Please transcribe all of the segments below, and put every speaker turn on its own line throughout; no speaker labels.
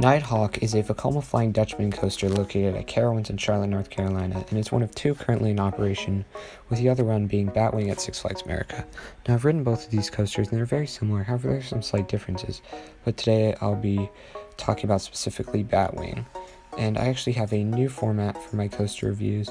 Nighthawk is a Vekoma Flying Dutchman coaster located at Carowinds in Charlotte, North Carolina, and is one of two currently in operation, with the other one being Batwing at Six Flags America. Now, I've ridden both of these coasters, and they're very similar, however, there are some slight differences, but today I'll be talking about specifically Batwing. And I actually have a new format for my coaster reviews,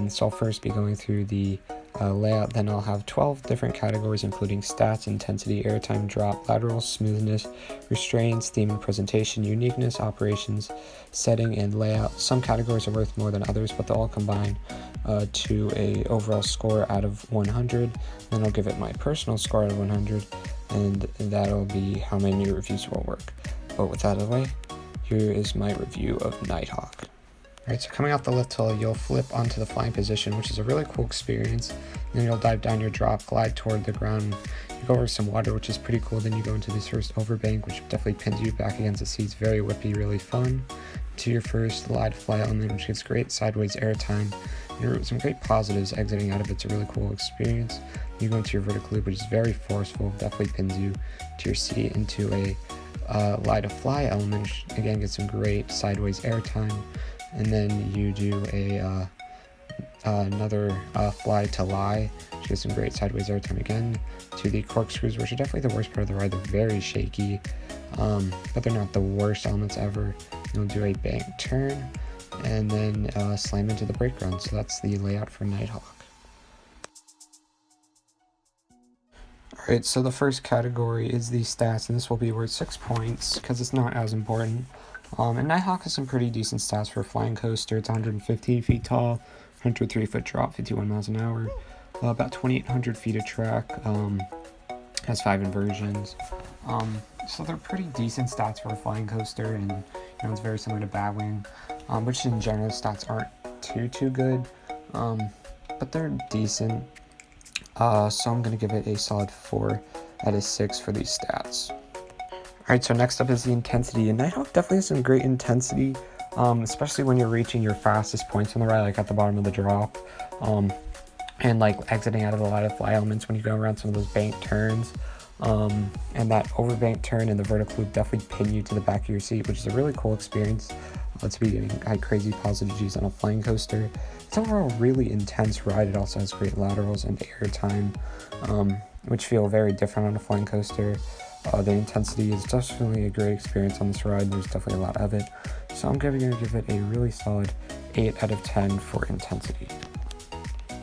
so I'll first be going through the layout, then I'll have 12 different categories including stats, intensity, airtime, drop, laterals, smoothness, restraints, theme and presentation, uniqueness, operations, setting, and layout. Some categories are worth more than others, but they'll all combine to a overall score out of 100. Then I'll give it my personal score out of 100, and that'll be how my new reviews will work. But with that out of the way, here is my review of Nighthawk. Alright, so coming off the lift hill, you'll flip onto the flying position, which is a really cool experience. Then you'll dive down your drop, glide toward the ground. You go over some water, which is pretty cool. Then you go into this first overbank, which definitely pins you back against the seats. Very whippy, really fun. To your first live fly element, which gives great sideways airtime. There are some great positives exiting out of it. It's a really cool experience. You go into your vertical loop, which is very forceful, definitely pins you to your seat, into a lie to fly element, which again gets some great sideways airtime. And then you do another fly to lie, which gives some great sideways airtime again. To the corkscrews, which are definitely the worst part of the ride. They're very shaky, but they're not the worst elements ever. You'll do a bank turn, and then slam into the brake run. So that's the layout for Nighthawk. Alright, so the first category is the stats, and this will be worth 6 points, because it's not as important. And Nighthawk has some pretty decent stats for a flying coaster. It's 115 feet tall, 103 foot drop, 51 miles an hour, about 2,800 feet of track, has 5 inversions. So they're pretty decent stats for a flying coaster, and it's very similar to Batwing, which in general stats aren't too good, but they're decent. So I'm going to give it a solid 4 out of 6 for these stats. Alright, so next up is the intensity, and Nighthawk definitely has some great intensity, especially when you're reaching your fastest points on the ride, like at the bottom of the drop, and like exiting out of the line of fly elements when you go around some of those bank turns, and that overbank turn and the vertical loop definitely pin you to the back of your seat, which is a really cool experience to be getting crazy positive G's on a flying coaster. It's overall a really intense ride. It also has great laterals and airtime, which feel very different on a flying coaster. The intensity is definitely a great experience on this ride. There's definitely a lot of it. So I'm going to give it a really solid 8 out of 10 for intensity.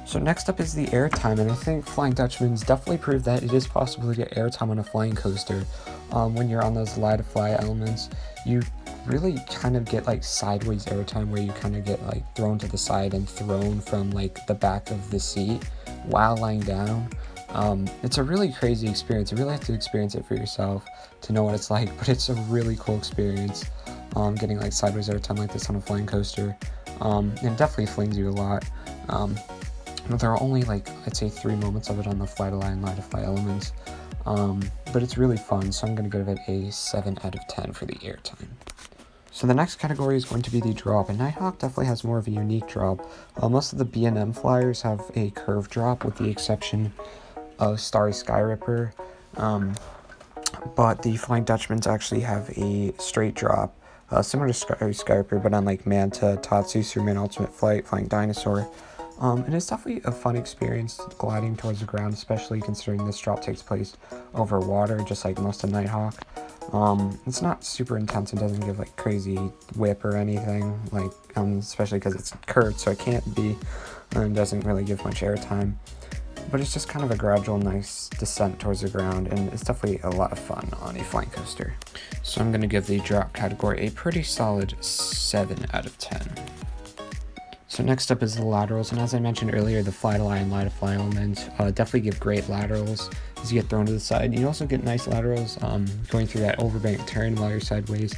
So next up is the airtime, and I think Flying Dutchman's definitely proved that it is possible to get airtime on a flying coaster. When you're on those lie to fly elements, you really kind of get like sideways airtime, where you kind of get like thrown to the side and thrown from like the back of the seat while lying down. It's a really crazy experience. You really have to experience it for yourself to know what it's like, but it's a really cool experience, getting like sideways airtime like this on a flying coaster. It definitely flings you a lot. There are only like, I'd say 3 moments of it on the fly to lie and lie to fly elements, but it's really fun, so I'm going to give it a 7 out of 10 for the airtime. So the next category is going to be the drop, and Nighthawk definitely has more of a unique drop. Most of the B&M flyers have a curved drop, with the exception of Starry Sky Ripper, but the Flying Dutchmans actually have a straight drop, similar to Starry Sky Ripper, but unlike Manta, Tatsu, Superman Ultimate Flight, Flying Dinosaur. And it's definitely a fun experience gliding towards the ground, especially considering this drop takes place over water, just like most of Nighthawk. It's not super intense. It doesn't give like crazy whip or anything, like especially because it's curved, so it can't be, and doesn't really give much airtime. But it's just kind of a gradual, nice descent towards the ground, and it's definitely a lot of fun on a flying coaster. So I'm going to give the drop category a pretty solid 7 out of 10. So next up is the laterals, and as I mentioned earlier, the fly to lie and lie to fly elements definitely give great laterals as you get thrown to the side. You also get nice laterals going through that overbank turn while you're sideways,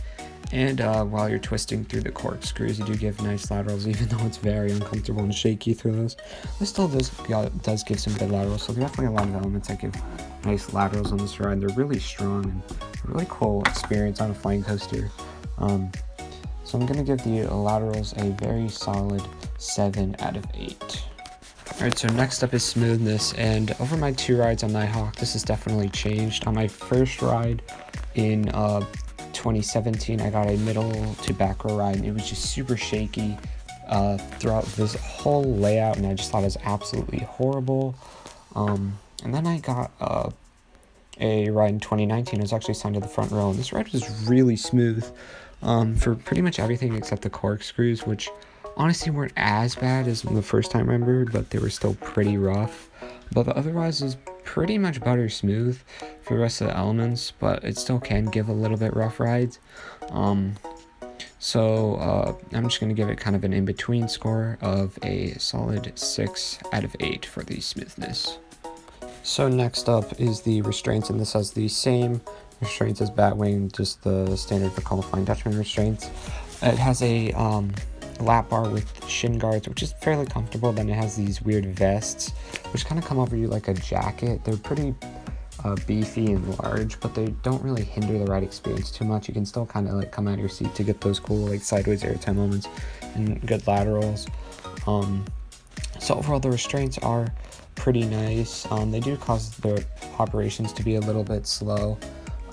and while you're twisting through the corkscrews, you do give nice laterals, even though it's very uncomfortable and shaky through those. It still does give some good laterals, so there's definitely a lot of elements that give nice laterals on this ride. They're really strong and a really cool experience on a flying coaster. So I'm going to give the laterals a very solid 7 out of 8. Alright, so next up is smoothness, and over my 2 rides on Nighthawk, this has definitely changed. On my first ride in 2017, I got a middle to back row ride, and it was just super shaky throughout this whole layout, and I just thought it was absolutely horrible. And then I got a ride in 2019. It was actually assigned to the front row, and this ride was really smooth for pretty much everything except the corkscrews, which honestly weren't as bad as the first time I remembered, but they were still pretty rough. But otherwise, it was pretty much butter smooth for the rest of the elements, but it still can give a little bit rough rides. So I'm just going to give it kind of an in-between score of a solid 6 out of 8 for the smoothness. So next up is the restraints, and this has the same restraints as Batwing, just the standard for Flying Dutchman restraints. It has a lap bar with shin guards, which is fairly comfortable. Then it has these weird vests, which kind of come over you like a jacket. They're pretty beefy and large, but they don't really hinder the ride experience too much. You can still kind of like come out of your seat to get those cool like sideways airtime moments and good laterals. So overall, the restraints are pretty nice. They do cause the operations to be a little bit slow,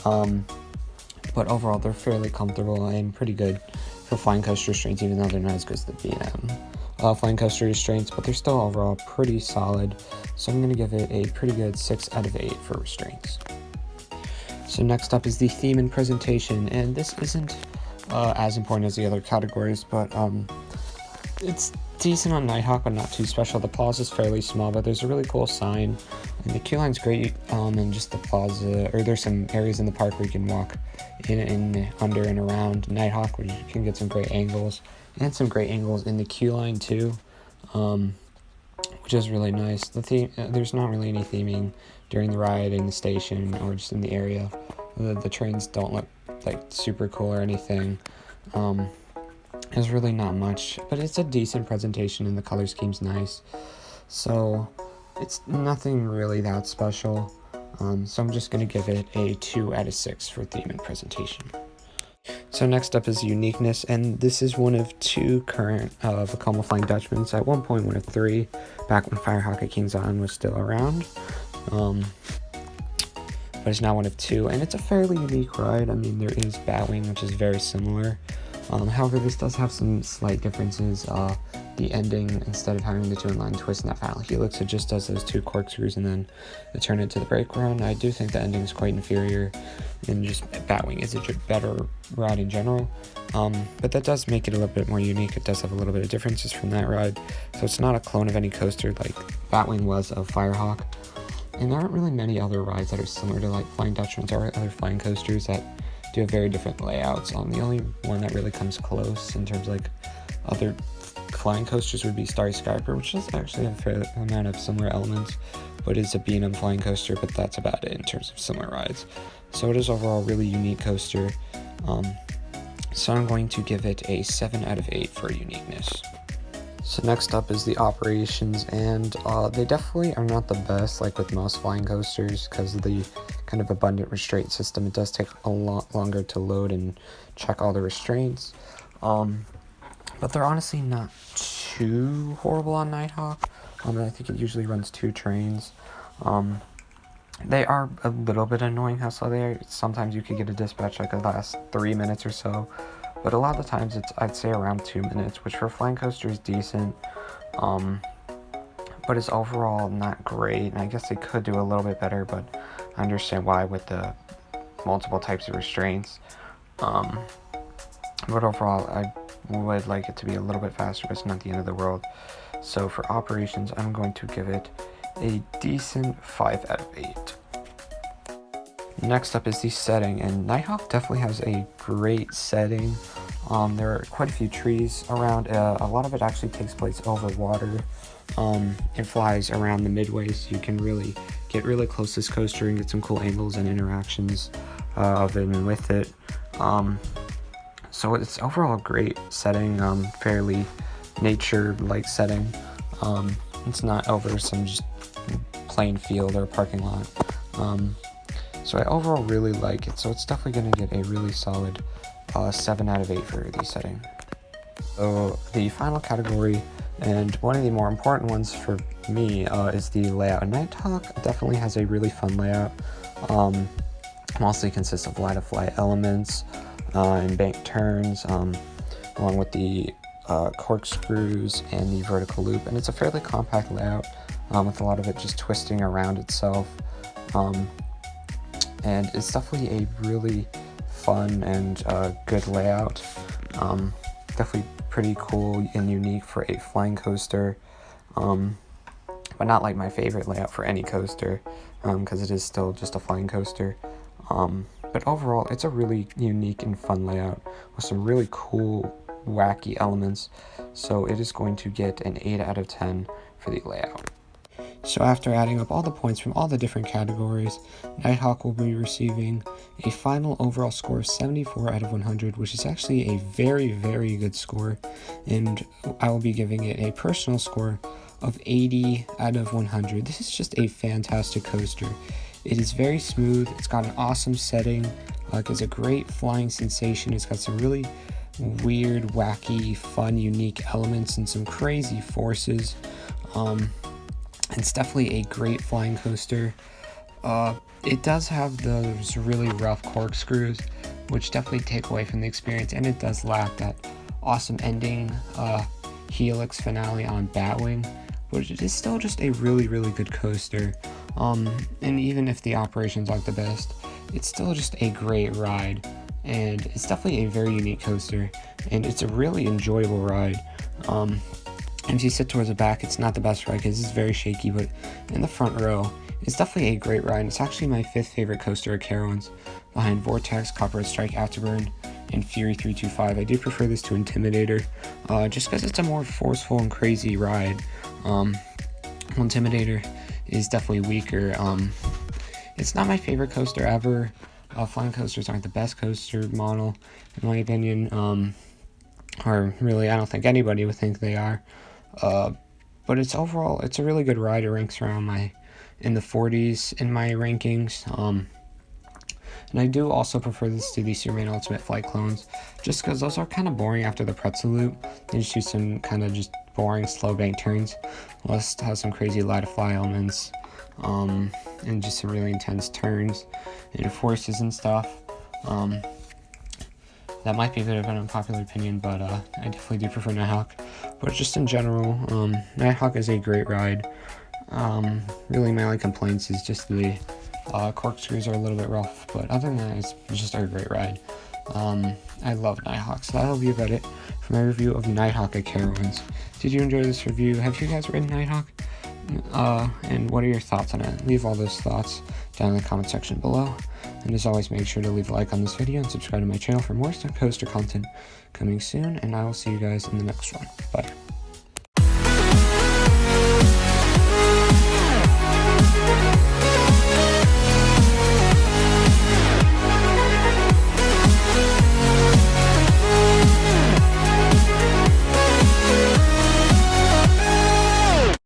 but overall they're fairly comfortable and pretty good for flying coaster restraints, even though they're not as good as the B&M flying coaster restraints, but they're still overall pretty solid. So I'm going to give it a pretty good 6 out of 8 for restraints. So next up is the theme and presentation, and this isn't as important as the other categories, but it's decent on Nighthawk, but not too special. The plaza is fairly small, but there's a really cool sign, and the queue line's great, and just the plaza, or there's some areas in the park where you can walk in under and around Nighthawk, where you can get some great angles, and some great angles in the queue line too, which is really nice. The theme, there's not really any theming during the ride in the station or just in the area. The trains don't look like super cool or anything. There's really not much, but it's a decent presentation and the color scheme's nice. So it's nothing really that special. So I'm just going to give it a 2 out of 6 for theme and presentation. So next up is uniqueness, and this is one of 2 current Vekoma Flying Dutchmans. At one point, one of 3, back when Firehawk at Kings Island was still around. But it's now one of 2, and it's a fairly unique ride. I mean, there is Batwing, which is very similar. However, this does have some slight differences. The ending, instead of having the 2-in-line twist in that final helix, it just does those 2 corkscrews and then it turn into the brake run. I do think the ending is quite inferior, and just Batwing is a better ride in general. But that does make it a little bit more unique. It does have a little bit of differences from that ride, so it's not a clone of any coaster like Batwing was of Firehawk. And there aren't really many other rides that are similar to like Flying Dutchmans or other flying coasters that do have very different layouts. The only one that really comes close in terms of like other flying coasters would be Starry Skyper, which does actually have a fair amount of similar elements, but is a B&M flying coaster, but that's about it in terms of similar rides. So it is overall a really unique coaster. So I'm going to give it a 7 out of 8 for uniqueness. So next up is the operations, and they definitely are not the best like with most flying coasters because of the kind of abundant restraint system. It does take a lot longer to load and check all the restraints, but they're honestly not too horrible on Nighthawk. I think it usually runs 2 trains. They are a little bit annoying how slow they are. Sometimes you could get a dispatch like the last 3 minutes or so, but a lot of the times it's, I'd say, around 2 minutes, which for a flying coaster is decent, but it's overall not great, and I guess they could do a little bit better, but I understand why with the multiple types of restraints. But overall, I would like it to be a little bit faster, but it's not the end of the world. So for operations, I'm going to give it a decent 5 out of 8. Next up is the setting, and Nighthawk definitely has a great setting. There are quite a few trees around. A lot of it actually takes place over water. It flies around the midway, so you can really get really close to this coaster and get some cool angles and interactions of it and with it. So it's overall a great setting, fairly nature-like setting. It's not over some just plain field or parking lot. So I overall really like it, so it's definitely going to get a really solid 7 out of 8 for the setting. So the final category, and one of the more important ones for me, is the layout. Nighthawk definitely has a really fun layout. Mostly consists of light-of-flight elements. and bank turns, along with the corkscrews and the vertical loop, and it's a fairly compact layout, with a lot of it just twisting around itself, and it's definitely a really fun and good layout. Definitely pretty cool and unique for a flying coaster, but not like my favorite layout for any coaster, because it is still just a flying coaster. But overall, it's a really unique and fun layout with some really cool, wacky elements. So it is going to get an 8 out of 10 for the layout. So after adding up all the points from all the different categories, Nighthawk will be receiving a final overall score of 74 out of 100, which is actually a very, very good score. And I will be giving it a personal score of 80 out of 100. This is just a fantastic coaster. It is very smooth, it's got an awesome setting, it's a great flying sensation, it's got some really weird, wacky, fun, unique elements and some crazy forces. It's definitely a great flying coaster. It does have those really rough corkscrews, which definitely take away from the experience, and it does lack that awesome ending helix finale on Batwing, but it is still just a really, really good coaster. And even if the operations aren't the best, it's still just a great ride, and it's definitely a very unique coaster, and it's a really enjoyable ride. If you sit towards the back, it's not the best ride because it's very shaky, but in the front row, it's definitely a great ride. It's actually my 5th favorite coaster at Carowinds, behind Vortex, Copperhead Strike Afterburn, and Fury 325. I do prefer this to Intimidator, just because it's a more forceful and crazy ride. Intimidator is definitely weaker. It's not my favorite coaster ever. Flying coasters aren't the best coaster model, in my opinion, or really, I don't think anybody would think they are. But it's overall, it's a really good ride. It ranks around in the 40s in my rankings. And I do also prefer this to the Superman Ultimate Flight clones, just because those are kind of boring after the pretzel loop. They just do some kind of just boring slow bank turns. Lust has some crazy light of fly elements, and just some really intense turns and forces and stuff. That might be a bit of an unpopular opinion, but I definitely do prefer Nighthawk. But just in general, Nighthawk is a great ride. Really, my only complaints is just the corkscrews are a little bit rough, but other than that, it's just a great ride. I love Nighthawk, so that'll be about it for my review of Nighthawk at Carowinds. Did you enjoy this review? Have you guys ridden Nighthawk? And what are your thoughts on it? Leave all those thoughts down in the comment section below. And as always, make sure to leave a like on this video and subscribe to my channel for more coaster content coming soon. And I will see you guys in the next one. Bye.